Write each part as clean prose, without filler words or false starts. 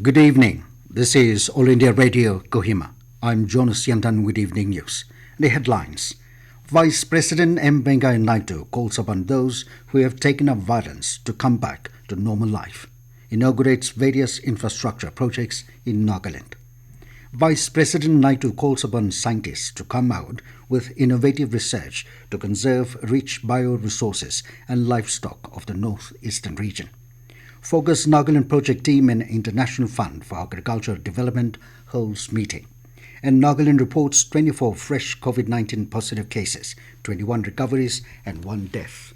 Good evening. This is All India Radio, Kohima. I'm Jonas Yantan with Evening News. The headlines. Vice President M Venkaiah Naidu calls upon those who have taken up violence to come back to normal life. Inaugurates various infrastructure projects in Nagaland. Vice President Naidu calls upon scientists to come out with innovative research to conserve rich bioresources and livestock of the northeastern region. FOCUS-Nagaland project team and International Fund for Agricultural Development holds meeting. And Nagaland reports 24 fresh COVID-19 positive cases, 21 recoveries and 1 death.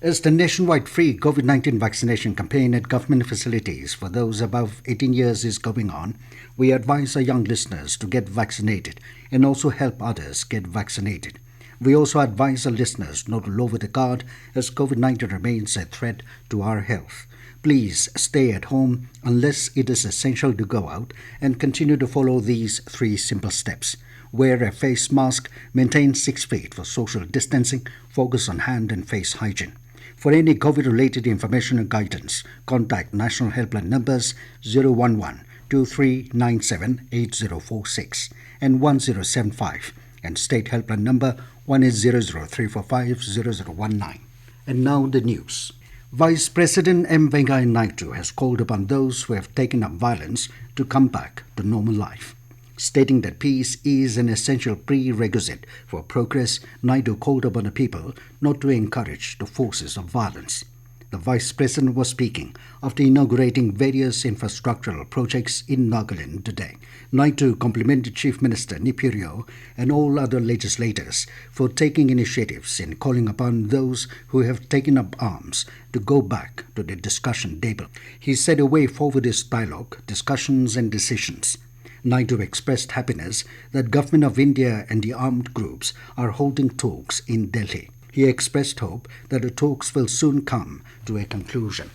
As the nationwide free COVID-19 vaccination campaign at government facilities for those above 18 years is going on, we advise our young listeners to get vaccinated and also help others get vaccinated. We also advise our listeners not to lower the guard as COVID-19 remains a threat to our health. Please stay at home unless it is essential to go out and continue to follow these 3 simple steps. Wear a face mask, maintain 6 feet for social distancing, focus on hand and face hygiene. For any COVID-related information and guidance, contact National Helpline numbers 011-2397-8046 and 1075 and State Helpline number 1800-345-0019. And now the news. Vice President M Venkaiah Naidu has called upon those who have taken up violence to come back to normal life. Stating that peace is an essential prerequisite for progress, Naidu called upon the people not to encourage the forces of violence. The Vice President was speaking after inaugurating various infrastructural projects in Nagaland today. Naidu complimented Chief Minister Nipirio and all other legislators for taking initiatives in calling upon those who have taken up arms to go back to the discussion table. He said a way forward is dialogue, discussions and decisions. Naidu expressed happiness that Government of India and the armed groups are holding talks in Delhi. He expressed hope that the talks will soon come to a conclusion.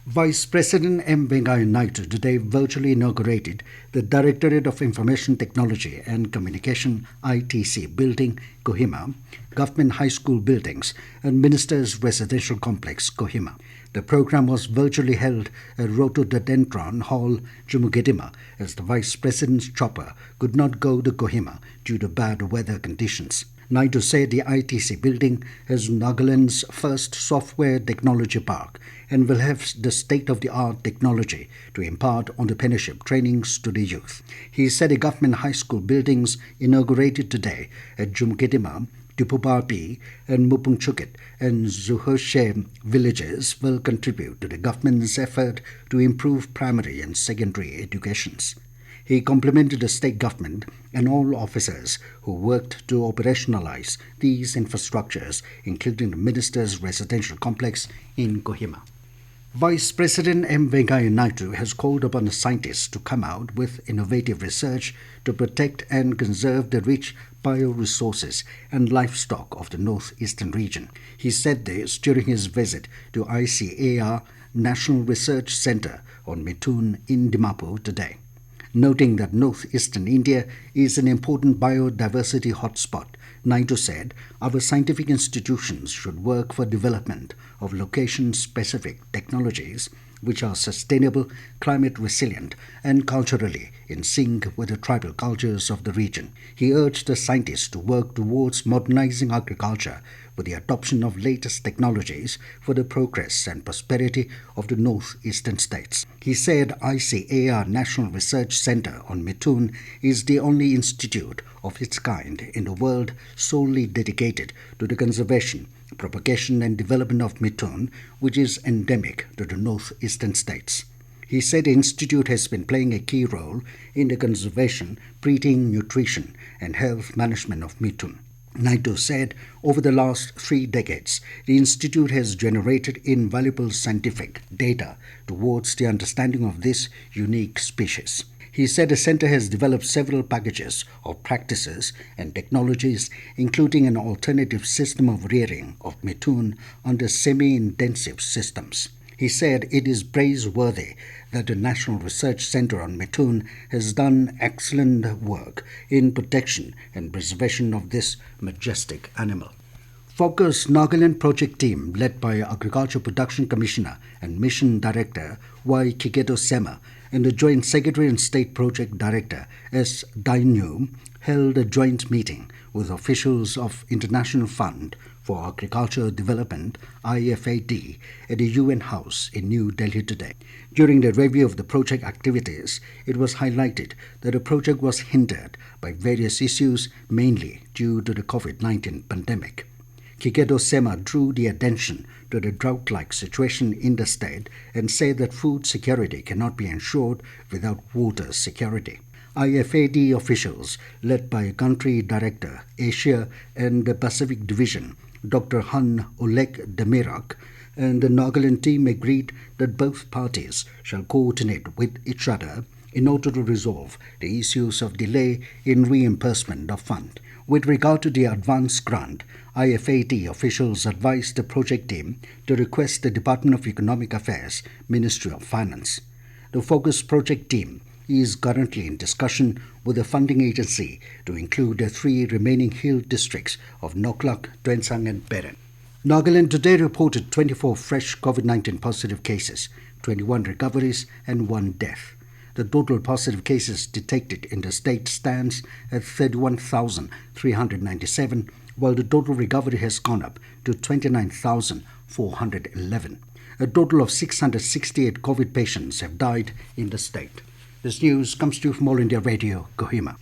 Vice President M Venkaiah Naidu today virtually inaugurated the Directorate of Information Technology and Communication ITC building, Kohima, Government High School buildings and Minister's Residential Complex, Kohima. The program was virtually held at Rhododendron Hall, Jumugedima, as the Vice President's chopper could not go to Kohima due to bad weather conditions. Naidu said the ITC building is Nagaland's first software technology park and will have the state-of-the-art technology to impart entrepreneurship trainings to the youth. He said the government high school buildings inaugurated today at Jumgedima, Tupupapi and Mupungchukit and Zuhoshe villages will contribute to the government's effort to improve primary and secondary educations. He complimented the state government and all officers who worked to operationalize these infrastructures, including the Minister's Residential Complex in Kohima. Vice President M Venkaiah Naidu has called upon the scientists to come out with innovative research to protect and conserve the rich bioresources and livestock of the northeastern region. He said this during his visit to ICAR National Research Centre on Mithun in Dimapur today. Noting that northeastern India is an important biodiversity hotspot, Naidu said our scientific institutions should work for development of location-specific technologies which are sustainable, climate-resilient, and culturally in sync with the tribal cultures of the region. He urged the scientists to work towards modernizing agriculture with the adoption of latest technologies for the progress and prosperity of the northeastern states. He said ICAR National Research Centre on Mithun is the only institute of its kind in the world solely dedicated to the conservation, propagation and development of Mithun, which is endemic to the northeastern states. He said the institute has been playing a key role in the conservation, breeding, nutrition and health management of Mithun. Naidu said over the last 3 decades, the institute has generated invaluable scientific data towards the understanding of this unique species. He said the centre has developed several packages of practices and technologies, including an alternative system of rearing of Mithun under semi-intensive systems. He said it is praiseworthy that the National Research Centre on Mithun has done excellent work in protection and preservation of this majestic animal. FOCUS-Nagaland project team led by Agriculture Production Commissioner and Mission Director Y. Kiketo Sema and the Joint Secretary and State Project Director S. Dainu held a joint meeting with officials of International Fund for Agricultural Development (IFAD) at the UN House in New Delhi today. During the review of the project activities, it was highlighted that the project was hindered by various issues, mainly due to the COVID-19 pandemic. Kiketo Sema drew the attention to the drought-like situation in the state and said that food security cannot be ensured without water security. IFAD officials, led by Country Director, Asia and the Pacific Division, Dr. Han Oleg Demirak, and the Nagaland team agreed that both parties shall coordinate with each other in order to resolve the issues of delay in reimbursement of fund. With regard to the advance grant, IFAD officials advised the project team to request the Department of Economic Affairs, Ministry of Finance. The FOCUS project team is currently in discussion with the funding agency to include the 3 remaining hill districts of Noklak, Tuensang and Peren. Nagaland today reported 24 fresh COVID-19 positive cases, 21 recoveries and 1 death. The total positive cases detected in the state stands at 31,397, while the total recovery has gone up to 29,411. A total of 668 COVID patients have died in the state. This news comes to you from All India Radio, Kohima.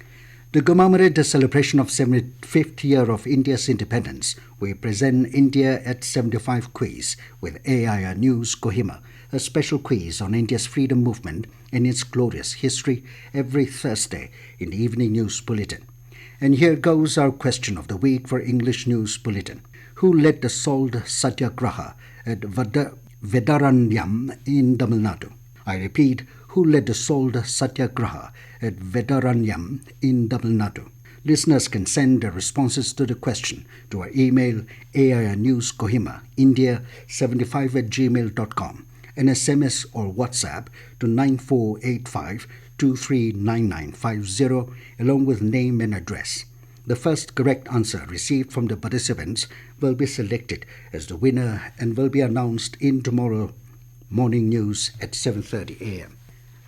To commemorate the celebration of 75th year of India's independence, we present India at 75 quiz with AIR News Kohima, a special quiz on India's freedom movement and its glorious history every Thursday in the evening news bulletin. And here goes our question of the week for English News Bulletin. Who led the salt satyagraha at Vedaranyam in Tamil Nadu? I repeat, who led the salt satyagraha at Vedaranyam in Tamil Nadu? Listeners can send their responses to the question to our email airnewskohima, india75@gmail.com, and SMS or WhatsApp to 9485 239950 along with name and address. The first correct answer received from the participants will be selected as the winner and will be announced in tomorrow morning news at 7:30 a.m.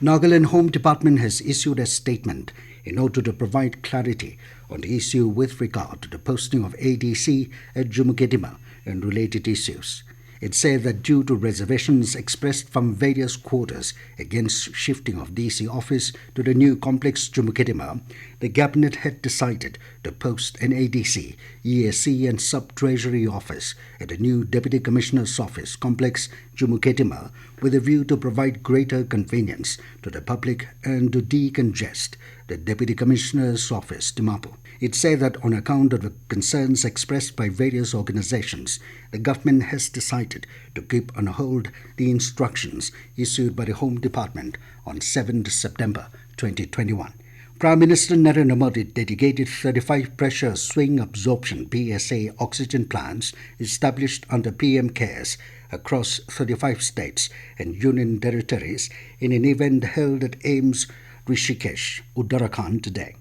Nagaland Home Department has issued a statement in order to provide clarity on the issue with regard to the posting of ADC at Jumukedima and related issues. It said that due to reservations expressed from various quarters against shifting of DC office to the new complex Jumukedima, the Cabinet had decided to post an ADC, ESC and Sub-Treasury office at the new Deputy Commissioner's office complex Jumukedima with a view to provide greater convenience to the public and to decongest the Deputy Commissioner's office, Dimapur. It said that on account of the concerns expressed by various organizations, the government has decided to keep on hold the instructions issued by the Home Department on 7 September 2021. Prime Minister Narendra Modi dedicated 35 pressure swing absorption PSA oxygen plants established under PM CARES across 35 states and union territories in an event held at AIIMS Rishikesh, Uttarakhand today.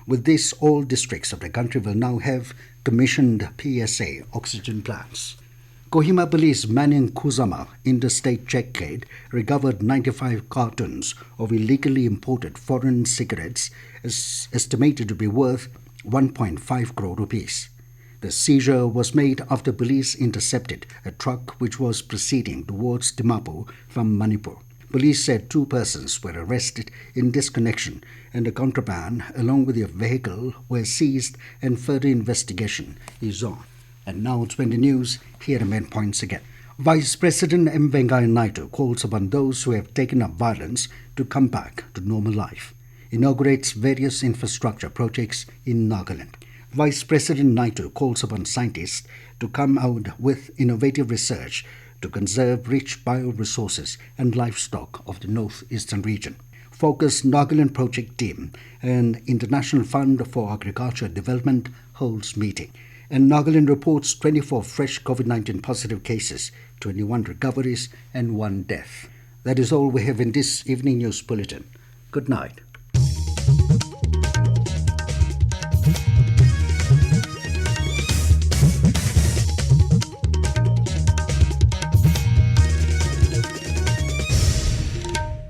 With this, all districts of the country will now have commissioned PSA oxygen plants. Kohima police manning Kusama interstate check gate recovered 95 cartons of illegally imported foreign cigarettes estimated to be worth 1.5 crore rupees. The seizure was made after police intercepted a truck which was proceeding towards Dimapur from Manipur. Police said 2 persons were arrested in this connection and the contraband along with their vehicle were seized and further investigation is on. And now it's when the news, here are main points again. Vice President M Venkaiah Naidu calls upon those who have taken up violence to come back to normal life. Inaugurates various infrastructure projects in Nagaland. Vice President Naidu calls upon scientists to come out with innovative research to conserve rich bioresources and livestock of the northeastern region. FOCUS-Nagaland project team and International Fund for Agricultural Development holds meeting. And Nagaland reports 24 fresh COVID-19 positive cases, 21 recoveries and 1 death. That is all we have in this evening news bulletin. Good night.